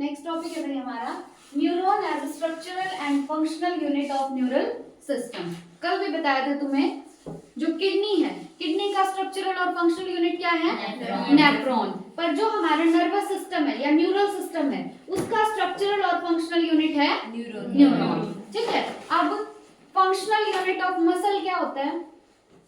Next topic है भाई हमारा neuron as structural and functional unit of neural system. कल भी बताया था तुम्हें, जो किडनी है, किडनी का स्ट्रक्चरल और फंक्शनल यूनिट क्या है? नेफ्रॉन। पर जो हमारा नर्वस सिस्टम है या न्यूरल सिस्टम है, उसका स्ट्रक्चरल और फंक्शनल यूनिट है न्यूरॉन। ठीक है। अब फंक्शनल यूनिट ऑफ मसल क्या होता है?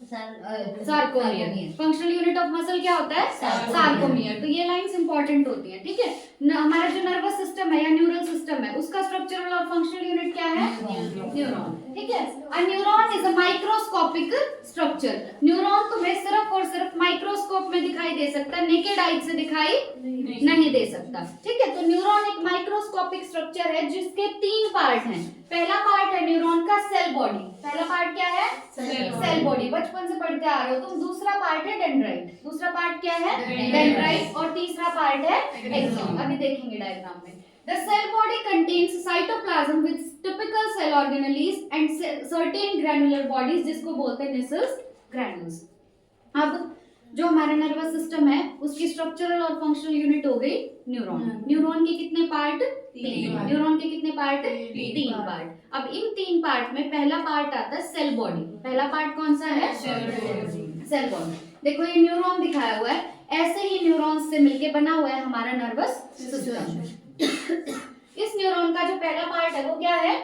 Sarcomere. Functional unit of muscle क्या होता है? सार्कोमियर। तो ये लाइंस इंपॉर्टेंट होती है। ठीक है। हमारा जो नर्वस सिस्टम है या न्यूरल सिस्टम है, उसका स्ट्रक्चरल और फंक्शनल यूनिट क्या है? न्यूरॉन। ठीक है। अ neuron is a microscopic structure. Neuron तुम्हें सिर्फ और सिर्फ माइक्रोस्कोप में दिखाई दे सकता है, नेकेड आई से दिखाई नहीं दे सकता। ठीक है। तो न्यूरॉन एक माइक्रोस्कोपिक स्ट्रक्चर है जिसके 3 पार्ट हैं। पहला पार्ट है न्यूरॉन का सेल बॉडी। पहला पार्ट क्या है? सेल बॉडी, बचपन से पढ़ते आ रहे हो तुम। दूसरा पार्ट है डेंड्राइट। दूसरा पार्ट क्या है? डेंड्राइट। और तीसरा पार्ट है एक्सॉन। अभी देखेंगे डायग्राम में। The cell body contains cytoplasm with typical cell organelles and certain granular bodies, जिसको बोलते हैं Nissus granules। अब जो हमारा नर्वस सिस्टम है, उसकी स्ट्रक्चरल और फंक्शनल यूनिट हो गई न्यूरॉन। न्यूरॉन के कितने पार्ट? 3। न्यूरॉन के कितने पार्ट? 3 पार्ट। अब इन 3 पार्ट में पहला पार्ट आता है सेल बॉडी। पहला पार्ट कौन सा है? Cell body. देखो ये न्यूरॉन दिखाया हुआ है, ऐसे ही न्यूरॉन्स से मिलके बना हुआ है हमारा नर्वस सिस्टम। इस न्यूरॉन का जो पहला पार्ट है वो क्या है?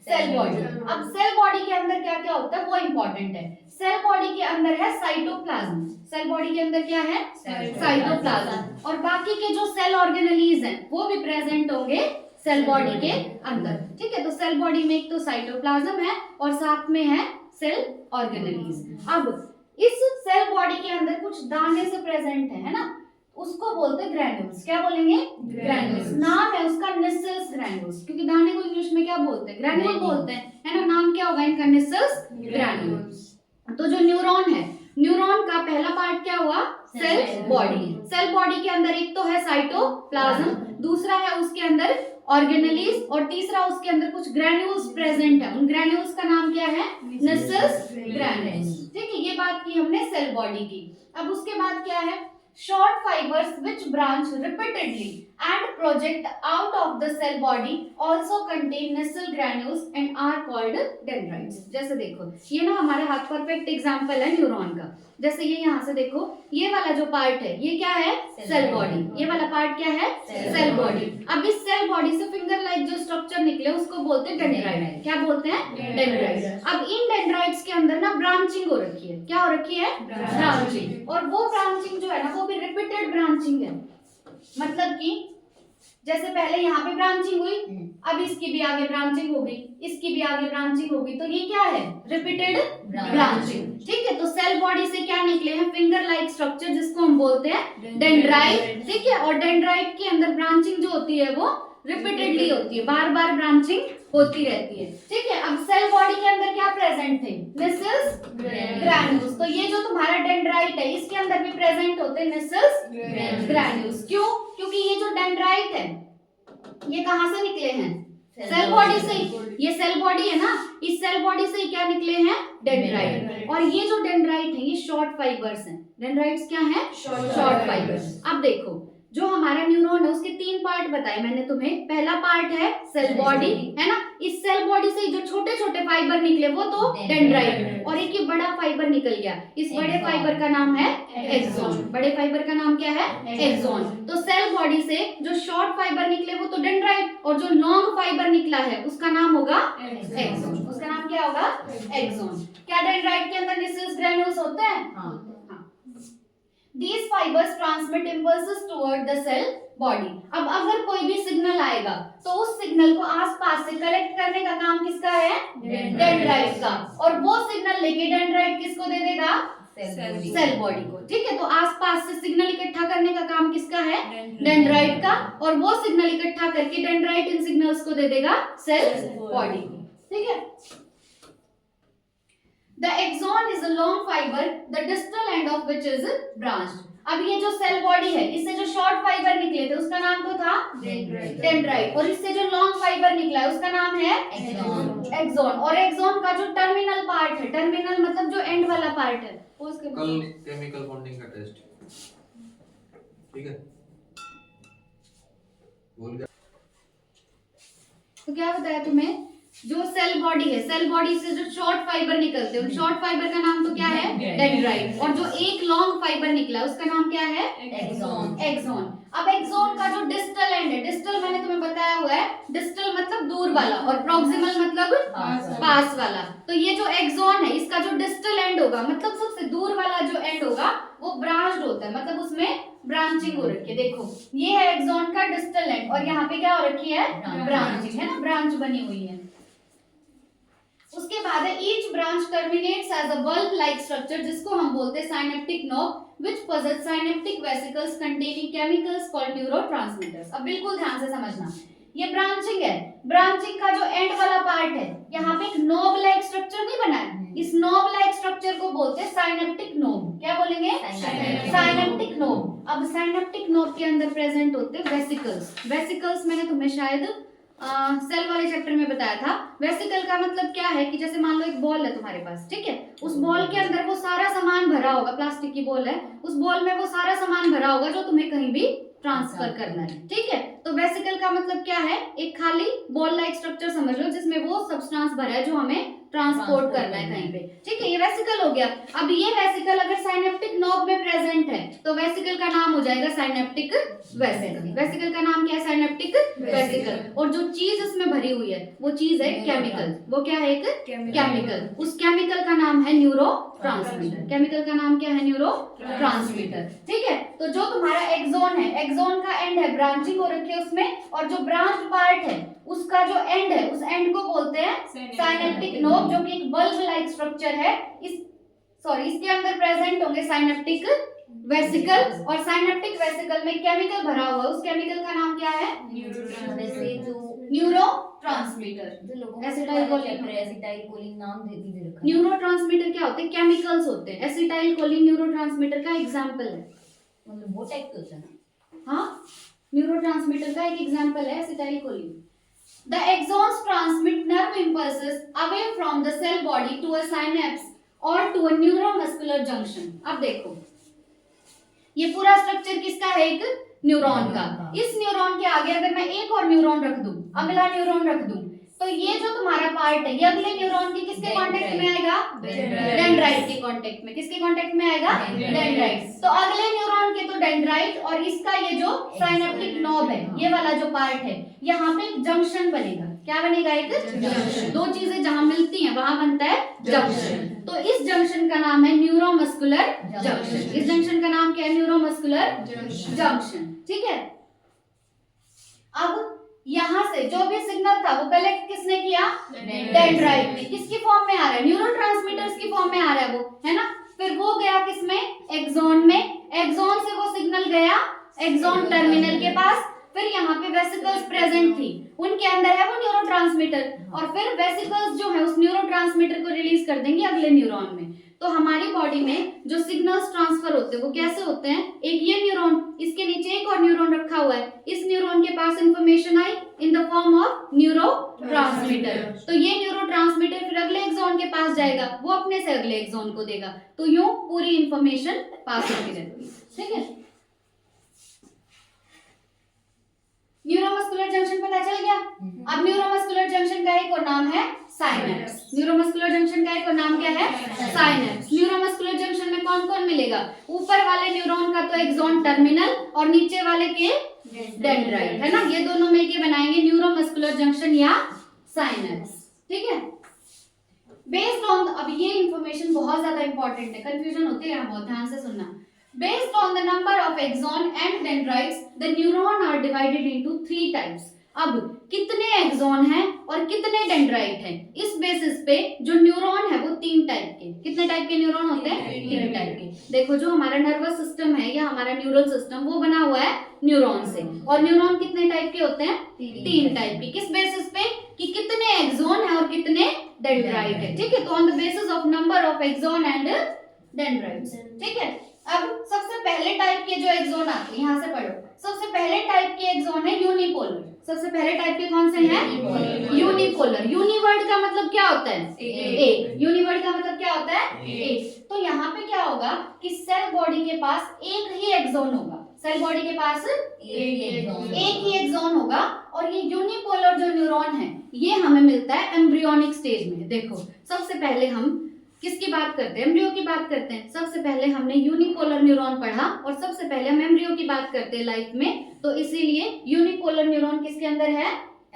Cell body. अब सेल बॉडी के अंदर क्या क्या होता है वो इंपॉर्टेंट है। सेल बॉडी के अंदर है साइटोप्लाज्म। सेल बॉडी के अंदर क्या है? साइटोप्लाज्म। और बाकी के जो सेल ऑर्गेनेलीज हैं वो भी प्रेजेंट होंगे सेल बॉडी के अंदर। ठीक है। तो सेल बॉडी में एक तो साइटोप्लाज्म है और साथ में है सेल ऑर्गेनेलीज। अब इस सेल बॉडी के अंदर कुछ दाने से प्रेजेंट है ना, उसको बोलते हैं ग्रैन्यूल्स। क्या बोलेंगे? ग्रैन्यूल्स। नाम है उसका निसल्स ग्रैन्यूल्स, क्योंकि दाने को इंग्लिश में क्या बोलते हैं? ग्रैन्यूल बोलते हैं, है ना। नाम क्या होगा इनका? Nissl's granules. तो जो न्यूरॉन है, न्यूरॉन का पहला पार्ट क्या हुआ? Cell body. सेल बॉडी के अंदर एक तो है साइटोप्लाज्म, दूसरा है उसके अंदर ऑर्गेनेलीज, और तीसरा उसके अंदर कुछ ग्रैन्यूल्स प्रेजेंट है। उन ग्रैन्यूल्स का नाम क्या है? Nissl's granules. ठीक है। ये बात की हमने सेल बॉडी की। अब उसके बाद क्या है? Short fibers which branch repeatedly and project out of the cell body also contain nasal granules and are called dendrites। जैसे देखो ये ना हमारे हाथ परफेक्ट एग्जांपल है न्यूरॉन का। जैसे ये यहाँ से देखो, ये वाला जो पार्ट है ये क्या है? Cell body. ये वाला पार्ट क्या है? Cell body. अब इस सेल बॉडी से फिंगर लाइक जो स्ट्रक्चर निकले उसको बोलते हैं डेंड्राइट। क्या बोलते हैं? डेंड्राइट। अब इन डेंड्राइट्स के अंदर ना ब्रांचिंग हो रखी है। क्या हो रखी है? ब्रांचिंग। और वो ब्रांचिंग जो है ना वो भी रिपीटेड ब्रांचिंग है। मतलब कि जैसे पहले यहाँ पे ब्रांचिंग हुई, अब इसकी भी आगे ब्रांचिंग हो गई, इसकी भी आगे ब्रांचिंग हो गई, तो ये क्या है? Repeated branching. ठीक है। तो सेल बॉडी से क्या निकले हैं? फिंगर लाइक स्ट्रक्चर, जिसको हम बोलते हैं डेंड्राइट। ठीक है। और डेंड्राइट के अंदर ब्रांचिंग जो होती है वो रिपीटेडली होती है, बार बार ब्रांचिंग होती रहती है। ठीक है। अब सेल बॉडी के अंदर क्या प्रेजेंट थे? Nissl's granules. तो ये जो तुम्हारा डेंड्राइट है इसके अंदर भी प्रेजेंट होते हैं निसल्स ग्रैन्यूल्स। क्यों? क्योंकि ये जो डेंड्राइट है ये कहां से निकले हैं? सेल बॉडी से। ये सेल बॉडी है ना, इस सेल बॉडी से क्या निकले हैं? डेंड्राइट। और ये जो डेंड्राइट है ये शॉर्ट फाइबर्स हैं। डेंड्राइट्स क्या है? Short fibres. अब देखो जो हमारा न्यूरॉन है उसके 3 पार्ट बताए मैंने तुम्हें। पहला पार्ट है सेल बॉडी, है ना। इस सेल बॉडी से जो छोटे छोटे फाइबर निकले वो तो डेंड्राइट, और एक ये बड़ा फाइबर निकल गया। इस बड़े फाइबर का नाम है एक्सॉन। बड़े फाइबर का नाम क्या है? एक्सॉन। तो सेल बॉडी से जो शॉर्ट फाइबर निकले वो तो डेंड्राइट, और जो लॉन्ग फाइबर निकला है उसका नाम होगा एक्सॉन। उसका नाम क्या होगा? एक्सॉन। क्या डेंड्राइट के अंदर निसल्स ग्रैन्यूल्स होते हैं? These fibers transmit impulses toward the cell body। अब अगर कोई भी सिग्नल आएगा तो उस सिग्नल को आसपास से कलेक्ट करने का काम किसका है? डेंड्राइट का। और वो सिग्नल लेके डेंड्राइट किसको दे देगा? सेल बॉडी को। ठीक है। तो आसपास से सिग्नल इकट्ठा करने का काम किसका है? डेंड्राइट का। और वो सिग्नल इकट्ठा करके डेंड्राइट इन सिग्नल्स को दे देगा सेल बॉडी को। ठीक है। The axon is a long fiber, the distal end of which is branched। अब ये जो सेल बॉडी है इससे जो शॉर्ट फाइबर निकले थे उसका नाम तो था डेंड्राइट, और इससे जो लॉन्ग फाइबर निकला है उसका नाम है एक्सॉन। और एक्सॉन का जो टर्मिनल पार्ट है, टर्मिनल मतलब जो एंड वाला पार्ट है, उसके कल केमिकल बॉन्डिंग का टेस्ट, ठीक है, बोल गया। तो क्या बताया तुम्हें, जो सेल बॉडी है, सेल बॉडी से जो शॉर्ट फाइबर निकलते हैं, उन शॉर्ट फाइबर का नाम तो क्या है, डेंड्राइट, और जो एक लॉन्ग फाइबर निकला उसका नाम क्या है, एक्सॉन। एक्सॉन। अब एक्सॉन का जो डिस्टल एंड है, डिस्टल मैंने तुम्हें बताया हुआ है, डिस्टल मतलब दूर वाला और प्रॉक्सिमल मतलब पास वाला। तो ये जो एक्सॉन है इसका जो डिस्टल एंड होगा, मतलब सबसे दूर वाला जो एंड होगा वो ब्रांच्ड होता है, मतलब उसमें ब्रांचिंग हो रखी है। देखो ये है एक्सॉन का डिस्टल एंड और यहाँ पे क्या हो रखी है, ब्रांचिंग, है ना, ब्रांच बनी हुई है। उसके बाद है each branch terminates as a bulb like structure, जिसको हम बोलते हैं synaptic knob, which possesses synaptic vesicles containing chemicals called neurotransmitters. अब बिल्कुल ध्यान से समझना, ये ब्रांचिंग है, ब्रांचिंग का जो एंड वाला पार्ट है, यहाँ पे एक नोब लाइक स्ट्रक्चर नहीं बना है, इस नोब लाइक स्ट्रक्चर को बोलते हैं साइनेप्टिक नोब। क्या बोलेंगे, साइनेप्टिक नोब। अब साइनेप्टिक नोब के अंदर प्रेजेंट होते हैं वेसिकल्स। वेसिकल्स मैंने तुम्हें शायद सेल वाले चैप्टर में बताया था। वेसिकल का मतलब क्या है कि जैसे मान लो एक बॉल है तुम्हारे पास, ठीक है, उस बॉल के अंदर वो सारा सामान भरा होगा, प्लास्टिक की बॉल है, उस बॉल में वो सारा सामान भरा होगा जो तुम्हें कहीं भी ट्रांसफर करना है, ठीक है। तो वेसिकल का मतलब क्या है, एक खाली बॉल लाइक स्ट्रक्चर समझ लो जिसमें वो सब्सटेंस भरा है जो हमें ट्रांसपोर्ट करना है कहीं पे, ठीक है, ये वेसिकल हो गया। अब ये वेसिकल अगर साइनेप्टिक नोब में प्रेजेंट है तो वेसिकल का नाम हो जाएगा साइनेप्टिक वेसिकल। वेसिकल का नाम क्या है, साइनेप्टिक वेसिकल। और जो चीज इसमें भरी हुई है वो चीज है केमिकल, वो क्या है, एक केमिकल। उस केमिकल का नाम है न्यूरोट्रांसमीटर। केमिकल का नाम क्या है, न्यूरोट्रांसमीटर, ठीक है। तो जो तुम्हारा एक्सॉन है, एक्सॉन का एंड है, ब्रांचिंग हो रखी है उसमें, और जो ब्रांच पार्ट है उसका जो एंड है, उस एंड को बोलते हैं साइनेप्टिक नोब, जो कि एक बल्ब लाइक स्ट्रक्चर है। इसके अंदर प्रेजेंट होंगे साइनेप्टिक वेसिकल, और साइनेप्टिक वेसिकल में केमिकल भरा हुआ है, उस केमिकल का नाम क्या है, न्यूरोट्रांसमीटर। एसिटाइलकोलिन नाम दे रखा है। न्यूरोट्रांसमीटर क्या होते हैं, केमिकल्स होते हैं। एसिटाइलकोलिन न्यूरोट्रांसमीटर का एग्जांपल है, मतलब वो टाइप होता है ना। हाँ, न्यूरोट्रांसमीटर का एक एग्जांपल है acetylcholine. The axons transmit nerve impulses away from the cell body to a synapse or to a neuromuscular junction। अब देखो ये पूरा स्ट्रक्चर किसका है, एक न्यूरॉन का। इस न्यूरॉन के आगे अगर मैं एक और न्यूरॉन रख दूं, अगला न्यूरॉन रख दूं, तो ये जो तुम्हारा पार्ट है ये अगले न्यूरॉन के किसके कांटेक्ट में आएगा, डेंड्राइट के कांटेक्ट में। किसके कांटेक्ट में आएगा, डेंड्राइट। तो अगले न्यूरॉन के तो डेंड्राइट, और इसका ये जो साइनेप्टिक नोब है, ये वाला जो पार्ट है, यहाँ पे एक जंक्शन बनेगा। क्या बनेगा, एक जंक्शन। दो चीजें जहां मिलती हैं वहां बनता है जंक्शन। तो इस जंक्शन का नाम है न्यूरोमस्कुलर जंक्शन। इस जंक्शन का नाम क्या है, न्यूरोमस्कुलर जंक्शन, ठीक है। अब यहाँ से जो भी सिग्नल था वो कलेक्ट किसने किया, डेंड्राइट ने। किसकी फॉर्म में आ रहा है, न्यूरोट्रांसमीटर्स की फॉर्म में आ रहा है वो, है ना। फिर वो गया किसमें, एक्सॉन में। एक्सॉन से वो सिग्नल गया एक्सॉन टर्मिनल के पास। फिर यहाँ पे वेसिकल्स प्रेजेंट थी, उनके अंदर है वो न्यूरोट्रांसमीटर, और फिर वेसिकल्स जो है उस न्यूरोट्रांसमीटर को रिलीज कर देंगे अगले न्यूरॉन में। तो हमारी बॉडी में जो सिग्नल्स ट्रांसफर होते हैं वो कैसे होते हैं, एक ये न्यूरॉन, इसके नीचे एक और न्यूरॉन रखा हुआ है, इस न्यूरॉन के पास इंफॉर्मेशन आई in the form of neurotransmitter. तो ये न्यूरोट्रांसमीटर फिर अगले एक्सॉन के पास जाएगा, वो अपने से अगले एक्सॉन को देगा। तो यूं पूरी इंफॉर्मेशन पास होती रहती है, ठीक है। न्यूरोमस्कुलर जंक्शन पता चल गया। अब न्यूरोमस्कुलर जंक्शन का एक और नाम है साइनेप्स। न्यूरोमस्कुलर जंक्शन का एक और नाम क्या है, साइनेप्स। न्यूरोमस्कुलर जंक्शन में कौन कौन मिलेगा, ऊपर वाले न्यूरॉन का तो एक्सॉन टर्मिनल, और नीचे वाले के डेंड्राइट, है ना। ये दोनों मिलके बनाएंगे न्यूरोमस्कुलर जंक्शन या साइनेप्स, ठीक है। बेस्ड ऑन, अब ये इंफॉर्मेशन बहुत ज्यादा इंपॉर्टेंट है, कंफ्यूजन होती है, बहुत ध्यान से सुनना। Based on the number of axon and dendrites, the neuron are divided into 3 types। अब कितने एक्सॉन हैं और कितने डेंड्राइट हैं, इस बेसिस पे जो न्यूरॉन है वो 3 टाइप के, कितने टाइप के न्यूरॉन होते हैं, 3 टाइप के। देखो जो हमारा नर्वस सिस्टम है या हमारा न्यूरल सिस्टम वो बना हुआ है न्यूरॉन से, और न्यूरॉन कितने टाइप के होते हैं, 3 टाइप के। किस बेसिस पे, कि कितने एक्सॉन है और कितने डेंड्राइट है, ठीक है। तो on the basis of number of axon and dendrites, ठीक है। अब सबसे पहले टाइप के जो एक्सॉन आते हैं, यहाँ से पढ़ो, सबसे पहले टाइप के एक्सॉन है यूनिपोलर। सबसे पहले टाइप के कौन से हैं, यूनिपोलर। यूनिवर्ड का मतलब क्या होता है, एक। यूनिवर्ड का मतलब क्या होता है, एक। तो यहाँ पे क्या होगा कि सेल बॉडी के पास एक ही एक्सॉन होगा, सेल बॉडी के पास एक एक ही एक्सॉन होगा और ये यूनिपोलर जो न्यूरॉन है ये हमें मिलता है एम्ब्रियोनिक स्टेज में। देखो सबसे पहले हम किसकी बात करते हैं, एम्ब्रियो की बात करते हैं। सबसे पहले हमने यूनिपोलर न्यूरॉन पढ़ा और सबसे पहले हम एम्ब्रियो की बात करते हैं लाइफ में, तो इसीलिए यूनिपोलर न्यूरॉन किसके अंदर है,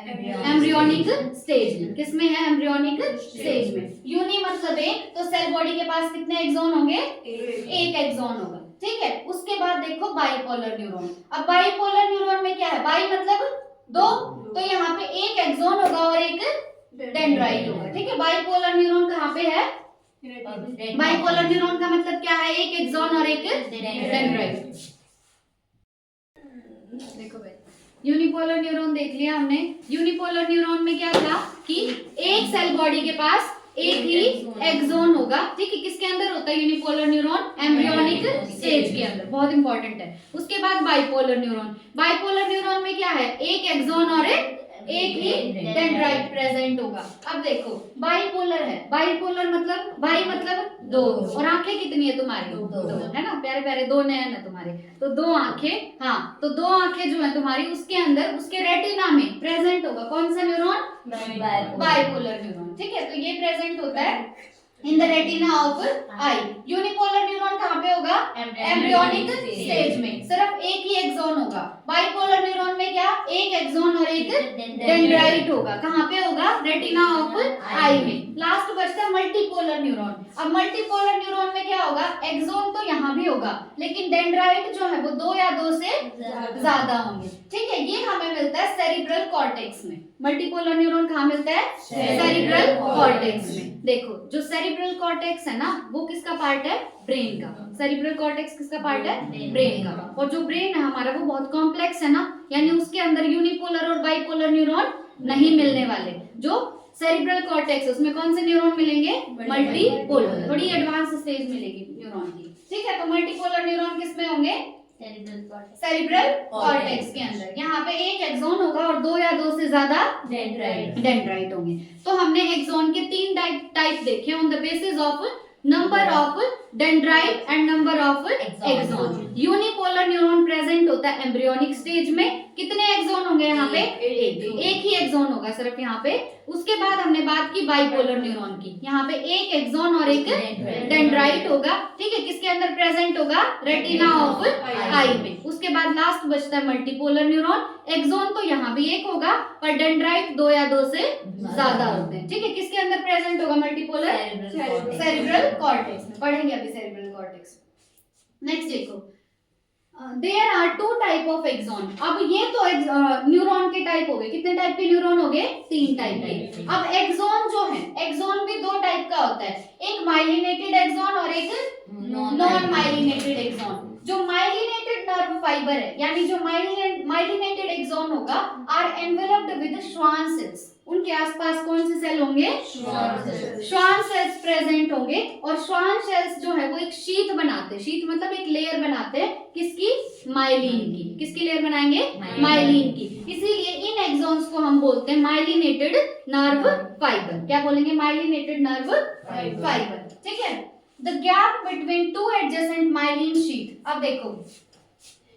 एम्ब्रियोनिक स्टेज में। किसमें है, एम्ब्रियोनिक स्टेज में। यूनि मतलब एक, तो सेल बॉडी के पास कितने एक्सॉन होंगे, एक एक्सॉन होगा, ठीक है। उसके बाद देखो बाइपोलर न्यूरॉन। अब बाइपोलर न्यूरॉन में क्या है, बाई मतलब दो, तो यहाँ पे एक एक्सॉन होगा और एक डेंड्राइट होगा, ठीक है। बाइपोलर न्यूरॉन कहाँ पे है, बाइपोलर न्यूरॉन का मतलब क्या है, एक एक्सॉन और एक डेंड्राइट। देखो भाई यूनिपोलर न्यूरॉन देख लिया हमने। यूनिपोलर न्यूरॉन में क्या था कि एक सेल बॉडी के पास एक ही एक्सॉन होगा, ठीक है। किसके अंदर होता है यूनिपोलर न्यूरॉन, एम्ब्रियोनिक स्टेज के अंदर, बहुत इंपॉर्टेंट है। उसके बाद बाइपोलर न्यूरॉन। बाइपोलर न्यूरॉन में क्या है, एक एक्सॉन और एक ही डेंड्राइट प्रेजेंट होगा। अब देखो बाइपोलर है, बाइपोलर मतलब बाई मतलब दो, और आंखें कितनी है तुम्हारी, दो है ना, प्यारे प्यारे दो नयन है तुम्हारे, तो दो आंखें, हाँ तो दो आंखें जो है तुम्हारी उसके अंदर उसके रेटिना में प्रेजेंट होगा कौन सा न्यूरॉन, बाइपोलर न्यूरॉन, ठीक है। तो ये प्रेजेंट होता है in the retina of I. Unipolar neuron कहाँ पे होगा, एम्ब्रियोनिक स्टेज में, सिर्फ एक ही एक्सॉन होगा। बाइपोलर न्यूरॉन में क्या, एक एक्सॉन और एक डेंड्राइट होगा, कहाँ पे होगा, रेटिना ऑफ आई में। लास्ट बचता है मल्टीपोलर न्यूरॉन। अब मल्टीपोलर न्यूरॉन में क्या होगा, एक्सॉन तो यहाँ भी होगा लेकिन डेंड्राइट जो है वो दो या दो से ज्यादा होंगे, ठीक है। ये हमें मिलता है सेरिब्रल कॉर्टेक्स में। मल्टीपोलर न्यूरॉन कहाँ मिलता है, सेरिब्रल कॉर्टेक्स में। देखो जो सेरिब्रल कॉर्टेक्स है ना वो किसका पार्ट है, ब्रेन का। सेरिब्रल कॉर्टेक्स किसका पार्ट है, ब्रेन का। और जो ब्रेन है हमारा वो बहुत कॉम्प्लेक्स है ना, यानी उसके अंदर यूनिपोलर और बाइपोलर न्यूरॉन नहीं मिलने वाले। जो सेरिब्रल कॉर्टेक्स उसमें कौन से न्यूरॉन मिलेंगे, मल्टीपोलर, थोड़ी एडवांस स्टेज मिलेगी न्यूरॉन की, ठीक है। तो मल्टीपोलर न्यूरॉन किसमें होंगे, सेरिब्रल कॉर्टेक्स के अंदर। यहाँ पे एक एक्सॉन होगा और दो या दो से ज्यादा डेंड्राइट होंगे। तो हमने एक्सॉन के तीन टाइप देखे on the basis of number of dendrite and number of axon. Unipolar neuron present होता है एम्ब्रियोनिक स्टेज में। कितने एक्सॉन होंगे यहाँ पे, एक ही एक्सॉन होगा सिर्फ यहाँ पे। उसके बाद हमने बात की बाइपोलर न्यूरॉन की, यहाँ पे एक एक्सॉन और एक डेंड्राइट होगा, ठीक है। किसके अंदर प्रेजेंट होगा, रेटिना ऑफ आई में। उसके बाद लास्ट बचता है मल्टीपोलर न्यूरॉन। एक्सॉन तो यहाँ भी एक होगा पर डेंड्राइट दो या दो से ज्यादा होते हैं, ठीक है। किसके अंदर प्रेजेंट होगा मल्टीपोलर, सेरिब्रल कॉर्टेक्स में। पढ़ेंगे अभी सेरिब्रल कॉर्टेक्स। नेक्स्ट देखो there are two type of axon. अब ये तो न्यूरॉन के टाइप हो गए, कितने टाइप के न्यूरॉन हो गए, तीन टाइप के। अब एक्सॉन जो है, एक्सॉन भी दो टाइप का होता है, एक माइलिनेटेड एक्सॉन और एक नॉन माइलिनेटेड एक्सॉन। जो माइलिनेटेड नर्व फाइबर है यानी जो माइलिनेटेड एक्सॉन होगा are enveloped with Schwann cells. उनके आसपास कौन से सेल होंगे, श्वान सेल्स प्रेजेंट होंगे। और श्वान सेल्स जो है वो एक शीथ बनाते हैं, शीथ मतलब एक लेयर बनाते हैं, किसकी, माइलिन की। किसकी लेयर बनाएंगे, माइलिन की। इसीलिए इन एक्सॉन्स को हम बोलते हैं माइलिनेटेड नर्व फाइबर। क्या बोलेंगे, माइलिनेटेड नर्व फाइबर, ठीक है। The gap between two adjacent myelin sheath. अब देखो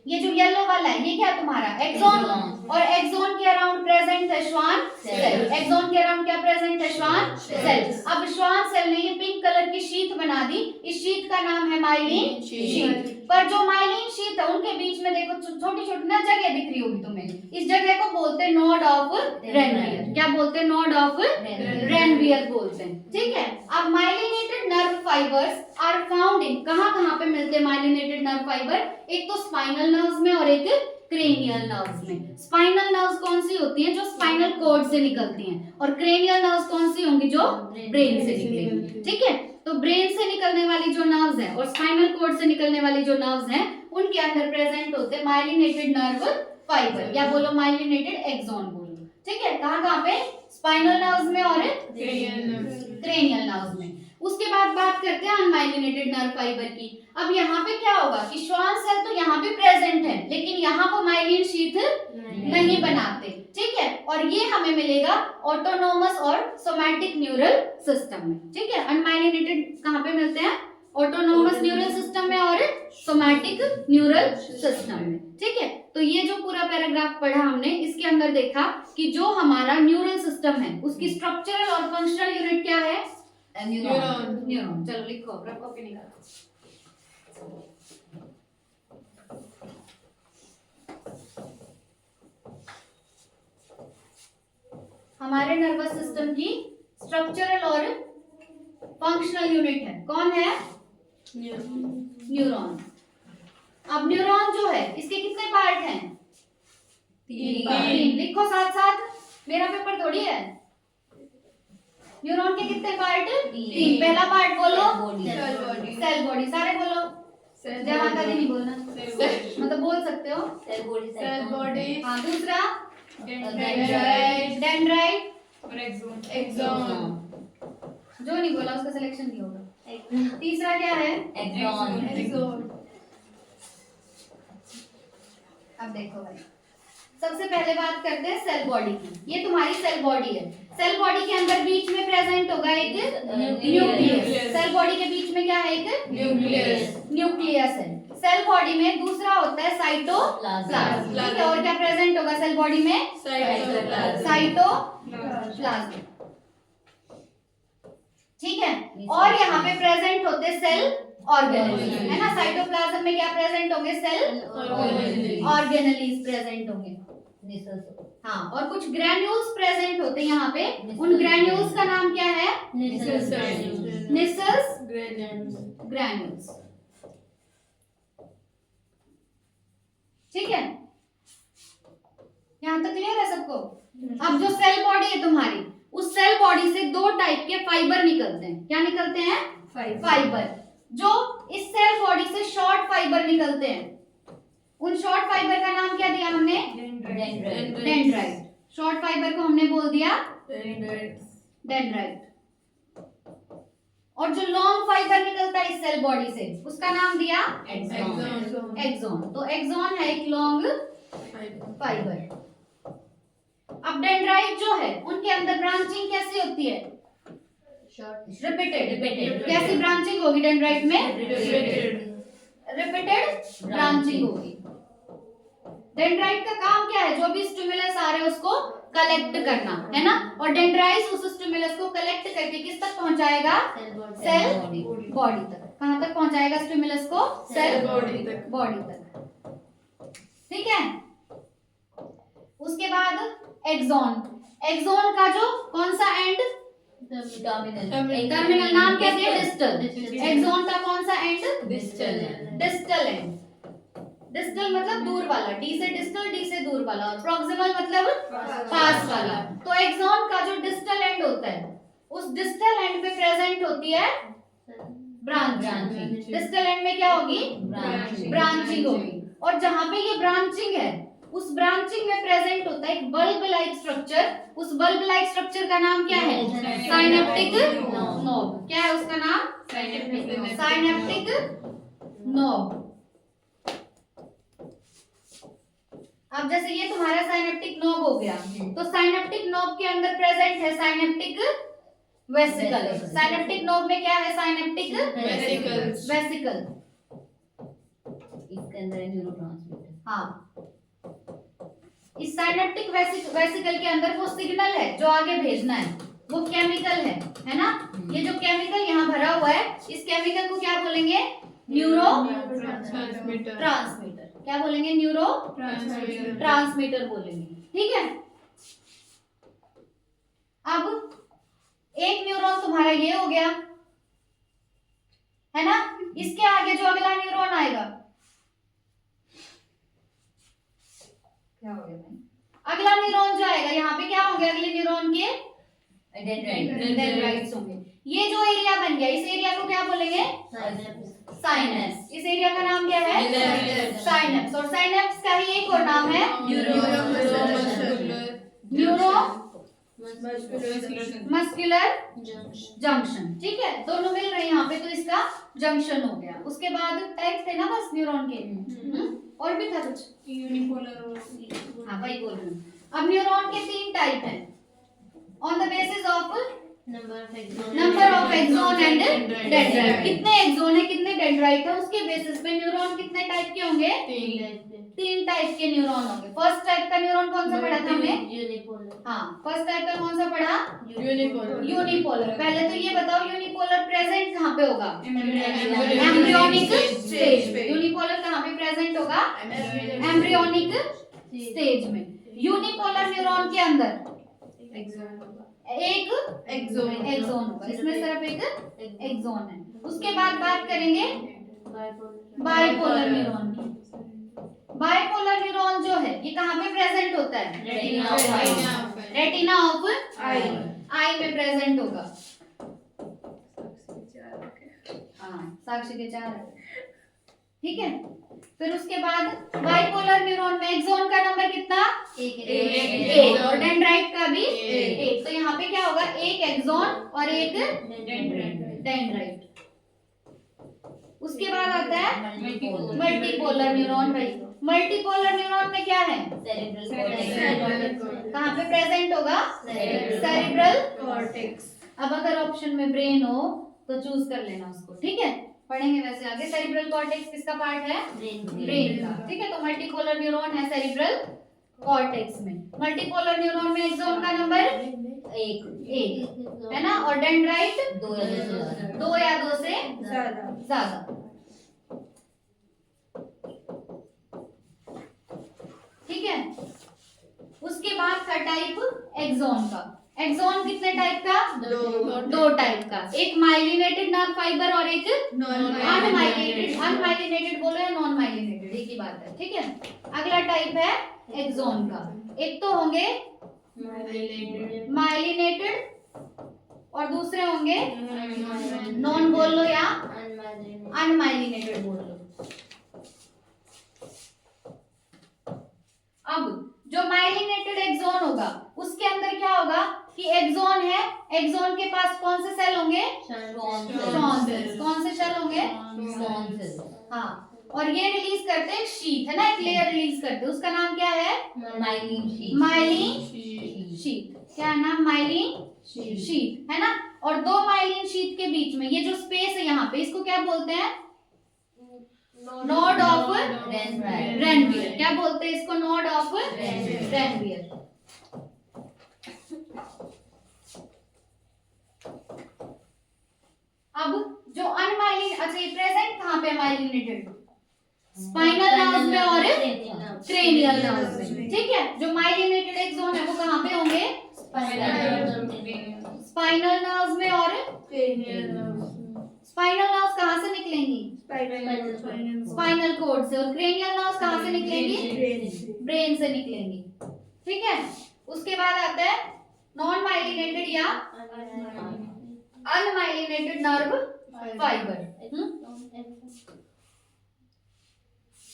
ये जो येलो वाला है ये क्या तुम्हारा एक्सॉन, और एक्सॉन के अराउंड प्रेजेंट है श्वान सेल। एक्सॉन के अराउंड क्या प्रेजेंट है, श्वान सेल। अब श्वान सेल ने ये पिंक कलर की शीट बना दी, इस शीट का नाम है माइलिन शीट। पर जो माइलिन शीट है उनके बीच में देखो छोटी छोटी ना जगह दिख रही होगी तुम्हें, इस जगह को बोलते हैं नोड ऑफ रेनवियर। क्या बोलते हैं, नोड ऑफ रेनवियर बोलते हैं, ठीक है। अब myelinated nerve fibres are found in, कहाँ पे मिलते हैं माइलिनेटेड नर्व फाइबर, एक तो स्पाइनल नर्व्स में और एक क्रेनियल नर्व्स में। स्पाइनल नर्व्स कौन सी होती हैं, जो स्पाइनल कॉर्ड से निकलती हैं, और क्रेनियल नर्व्स कौन सी होंगी, जो ब्रेन से निकलेंगी, ठीक है। तो ब्रेन से निकलने वाली जो नर्व्स हैं और स्पाइनल कॉर्ड से निकलने वाली जो नर्व्स हैं उनके अंदर प्रेजेंट होते हैं माइलिनेटेड नर्व फाइबर, या बोलो माइलिनेटेड एक्सॉन बोलो, ठीक है। कहाँ पे, स्पाइनल नर्व्स में और क्रेनियल नर्व्स में। उसके बाद बात करते हैं अनमाइलिनेटेड नर्व फाइबर की। अब यहाँ पे क्या होगा कि श्वान सेल तो यहाँ भी प्रेजेंट है लेकिन यहाँ को माइलिन शीथ नहीं बनाते, ठीक है। और ये हमें मिलेगा ऑटोनोमस और सोमैटिक न्यूरल सिस्टम में, ठीक है। अनमाइलिनेटेड कहाँ पे मिलते हैं, ऑटोनोमस न्यूरल सिस्टम में और सोमैटिक न्यूरल सिस्टम में। ठीक है, तो ये जो पूरा पैराग्राफ पढ़ा हमने, इसके अंदर देखा कि जो हमारा न्यूरल सिस्टम है उसकी स्ट्रक्चरल और फंक्शनल यूनिट क्या है? न्यूरॉन। न्यूरॉन। चलो लिखो, रफ कॉपी निकालो। हमारे नर्वस सिस्टम की स्ट्रक्चरल और फंक्शनल यूनिट है, कौन है? न्यूरॉन। अब न्यूरॉन जो है इसके कितने पार्ट हैं? तीन। लिखो साथ साथ, मेरा पेपर थोड़ी है। न्यूरॉन के कितने पार्ट? तीन। पहला पार्ट बोलो, सेल बॉडी। सारे बोलो, जहाँ का नहीं बोलना, मतलब बोल सकते हो। Cell body. हाँ, दूसरा डेंड्राइट डेंड्राइट और एक्सॉन। जो नहीं बोला उसका सिलेक्शन नहीं होगा। तीसरा क्या है? एक्सॉन। अब देखो भाई, सबसे पहले बात करते हैं सेल बॉडी की। ये तुम्हारी सेल बॉडी है। सेल बॉडी के अंदर बीच में प्रेजेंट होगा एक न्यूक्लियस। सेल बॉडी के बीच में क्या है? एक न्यूक्लियस है। सेल बॉडी में दूसरा होता है साइटोप्लाज्म। ठीक है, और क्या प्रेजेंट होगा सेल बॉडी में? साइटोप्लाज्म। ठीक है, और यहाँ पे प्रेजेंट होते सेल ऑर्गेनेल, है ना। साइटोप्लाज्म में क्या प्रेजेंट होंगे? सेल ऑर्गेनेलीज प्रेजेंट होंगे। हाँ, और कुछ ग्रैन्यूल्स प्रेजेंट होते हैं यहाँ पे। उन ग्रैन्यूल्स का नाम क्या है? Nissl's granules. ठीक है, यहाँ तक क्लियर है सबको? अब जो सेल बॉडी है तुम्हारी, उस सेल बॉडी से दो टाइप के फाइबर निकलते हैं। क्या निकलते हैं? फाइबर। जो इस सेल बॉडी से शॉर्ट फाइबर निकलते हैं, उन शॉर्ट फाइबर का नाम क्या दिया हमने? डेंड्राइट। शॉर्ट फाइबर को हमने बोल दिया डेंड्राइट। और जो लॉन्ग फाइबर निकलता है इस सेल बॉडी से, उसका नाम दिया एक्सॉन। तो एक्सॉन है एक लॉन्ग फाइबर। अब डेंड्राइट जो है, उनके अंदर ब्रांचिंग कैसी होती है? रिपीटेड। कैसी ब्रांचिंग होगी डेंड्राइट में? रिपीटेड ब्रांचिंग होगी। डेंड्राइट का काम क्या है? जो भी स्टिमुलस आ रहे हैं उसको कलेक्ट करना, है ना। और डेंड्राइट उस स्टिमुलस को कलेक्ट करके किस तक पहुंचाएगा? सेल बॉडी तक। कहां तक पहुंचाएगा स्टिमुलस को? सेल बॉडी तक। ठीक है, उसके बाद एक्सॉन। एक्सॉन का जो कौन सा एंड? टर्मिनल। नाम क्या दिया? डिस्टल। एक्सॉन का कौन सा एंड? Distal end. डिस्टल मतलब दूर वाला, डी से डिस्टल, डी से दूर वाला। और प्रॉक्सिमल मतलब पास वाला। तो एक्सॉन का जो डिस्टल एंड होता है, उस डिस्टल एंड पे प्रेजेंट होती है ब्रांचिंग। डिस्टल एंड में क्या होगी? ब्रांचिंग होगी। और जहां पे ये ब्रांचिंग है, उस ब्रांचिंग में प्रेजेंट होता है एक बल्ब लाइक स्ट्रक्चर। उस बल्ब लाइक स्ट्रक्चर का नाम क्या है? Synaptic knob. क्या है उसका नाम? Synaptic knob. अब जैसे ये तुम्हारा साइनेप्टिक नोब हो गया, तो साइनेप्टिक नोब के अंदर प्रेजेंट है साइनेप्टिक वेसिकल। साइनेप्टिक नोब में क्या है? Synaptic vesicle. इसके अंदर है न्यूरोट्रांसमीटर। हाँ, इस साइनेप्टिक वेसिकल के अंदर वो सिग्नल है जो आगे भेजना है, वो केमिकल है ना। ये जो केमिकल यहाँ भरा हुआ है, इस केमिकल को क्या बोलेंगे? Neuro transmitter. क्या बोलेंगे? न्यूरो ट्रांसमीटर बोलेंगे। ठीक है, अब एक न्यूरॉन तुम्हारा ये हो गया, है ना। इसके आगे जो अगला न्यूरॉन आएगा, क्या हो गया भाई? अगला न्यूरॉन जो आएगा, यहाँ पे क्या होंगे अगले न्यूरॉन के? डेंड्राइट्स होंगे। ये जो एरिया बन गया, इस एरिया को क्या बोलेंगे? साइनेप्स। इस एरिया का नाम क्या है? साइनेप्स। और साइनेप्स का ही एक और नाम है न्यूरो मस्कुलर जंक्शन। ठीक है, दोनों मिल रहे हैं यहाँ पे, तो इसका जंक्शन हो गया। उसके बाद टाइप थे ना बस न्यूरॉन के, और भी था कुछ? यूनिपोलर। हाँ, वही बोल रही हूँ। अब न्यूरॉन के 3 टाइप हैं। On the basis of number of axon and dendrite, कितने एक्सॉन है कितने डेंड्राइट है उसके बेसिस पे न्यूरॉन कितने टाइप के होंगे, 3 टाइप के न्यूरॉन होंगे। फर्स्ट टाइप का न्यूरॉन कौन सा पढ़ा था हमने, हाँ फर्स्ट टाइप का कौन सा पढ़ा, यूनिपोलर। पहले तो ये बताओ यूनिपोलर प्रेजेंट कहाँ पे होगा, एम्ब्रियोनिक स्टेज पे। यूनिपोलर कहाँ पे प्रेजेंट होगा, एम्ब्रियोनिक स्टेज में। यूनिपोलर न्यूरॉन के अंदर एक एक्सॉन होगा, इसमें सिर्फ एक एक्सॉन है। उसके बाद बात करेंगे बाइपोलर न्यूरॉन की। बाइपोलर न्यूरॉन जो है ये कहाँ पे प्रेजेंट होता है, रेटिना ऑफ आई में प्रेजेंट होगा। हाँ साक्षी के 4 ठीक है। फिर उसके बाद बाइपोलर न्यूरॉन में एक्सॉन का नंबर कितना, एक और डेंड्राइट का भी एक। तो यहाँ पे क्या होगा, एक एक्सॉन और एक डेंड्राइट। उसके बाद आता है मल्टीपोलर न्यूरॉन। भाई मल्टीपोलर न्यूरॉन में क्या है, कहाँ पे प्रेजेंट होगा, सेरिब्रल कॉर्टेक्स। अब अगर ऑप्शन में ब्रेन हो तो चूज कर लेना उसको, ठीक है, पढ़ेंगे वैसे आगे। सेरिब्रल कॉर्टेक्स किसका पार्ट है, ब्रेन का, ठीक है। तो मल्टीपोलर न्यूरॉन है सेरिब्रल कॉर्टेक्स में। मल्टीपोलर न्यूरॉन में एक्सॉन का नंबर एक है ना, और डेंड्राइट 2 या 2 से ज्यादा। ठीक है। उसके बाद था टाइप एक्सॉन का। एक्सॉन कितने टाइप का, 2 टाइप का, एक माइलिनेटेड नर्व फाइबर और एक अनमाइलिनेटेड। अनमाइलिनेटेड बोलो या नॉन माइलिनेटेड, एक ही बात है, ठीक है। अगला टाइप है एक्सॉन का, एक तो होंगे माइलिनेटेड और दूसरे होंगे नॉन बोल लो या अनमाइलिनेटेड बोल लो। अब जो माइलिनेटेड एक्सॉन होगा उसके अंदर क्या होगा कि एक्सॉन है, एक्सॉन के पास कौन से सेल होंगे, श्वान सेल्स। कौन से सेल होंगे, हाँ, और ये रिलीज करते हैं शीट, है ना, एक लेयर रिलीज करते हैं, उसका नाम क्या है, माइलिन शीट। क्या नाम, माइलिन शीट, है ना। और 2 माइलिन शीट के बीच में ये जो स्पेस है यहाँ पे, इसको क्या बोलते हैं, नोड ऑफ रेनवियर। क्या बोलते हैं इसको, नोड ऑफ रेनवियर। अब जो अनमाइलिन, अच्छा ये प्रेजेंट कहाँ पे माइलिनेटेड, स्पाइनल नर्व्स में और क्रेनियल नर्व्स में, ठीक है। जो माइलिनेटेड एक्सॉन है वो कहाँ पे होंगे, स्पाइनल नर्व्स में और क्रेनियल नर्व्स। स्पाइनल नर्व्स कहाँ से निकलेंगी, स्पाइनल कॉर्ड से, और क्रेनियल नर्व्स कहाँ से निकलेंगी, ब्रेन से निकलेंगी, ठीक है। उसके बाद आता है नॉन माइलिनेटेड या unmyelinated nerve fibre.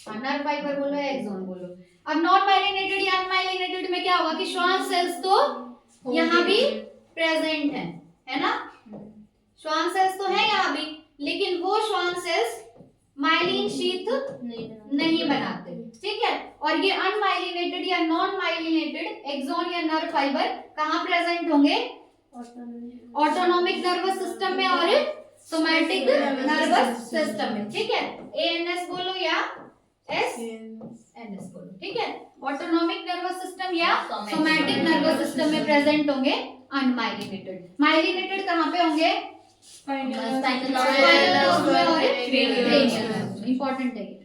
Nerve fibre बोलो या एक्सॉन बोलो। अब नॉन माइलिनेटेड या अनमाइलिनेटेड में क्या होगा कि श्वान सेल्स तो यहाँ भी प्रेजेंट है ना, श्वान सेल्स तो है यहाँ भी, लेकिन वो श्वान सेल्स माइलिन शीथ नहीं बनाते, ठीक है। और ये अनमाइलिनेटेड या नॉन माइलिनेटेड एक्सॉन या नर्व फाइबर कहाँ प्रेजेंट होंगे, ऑटोनॉमिक नर्वस सिस्टम में और सोमैटिक नर्वस सिस्टम में, ठीक है। एएनएस बोलो या एसएनएस बोलो, ठीक है। ऑटोनॉमिक नर्वस सिस्टम या सोमैटिक नर्वस सिस्टम में प्रेजेंट होंगे अनमाइलिनेटेड। माइलिनेटेड कहाँ पे होंगे, इंपॉर्टेंट है।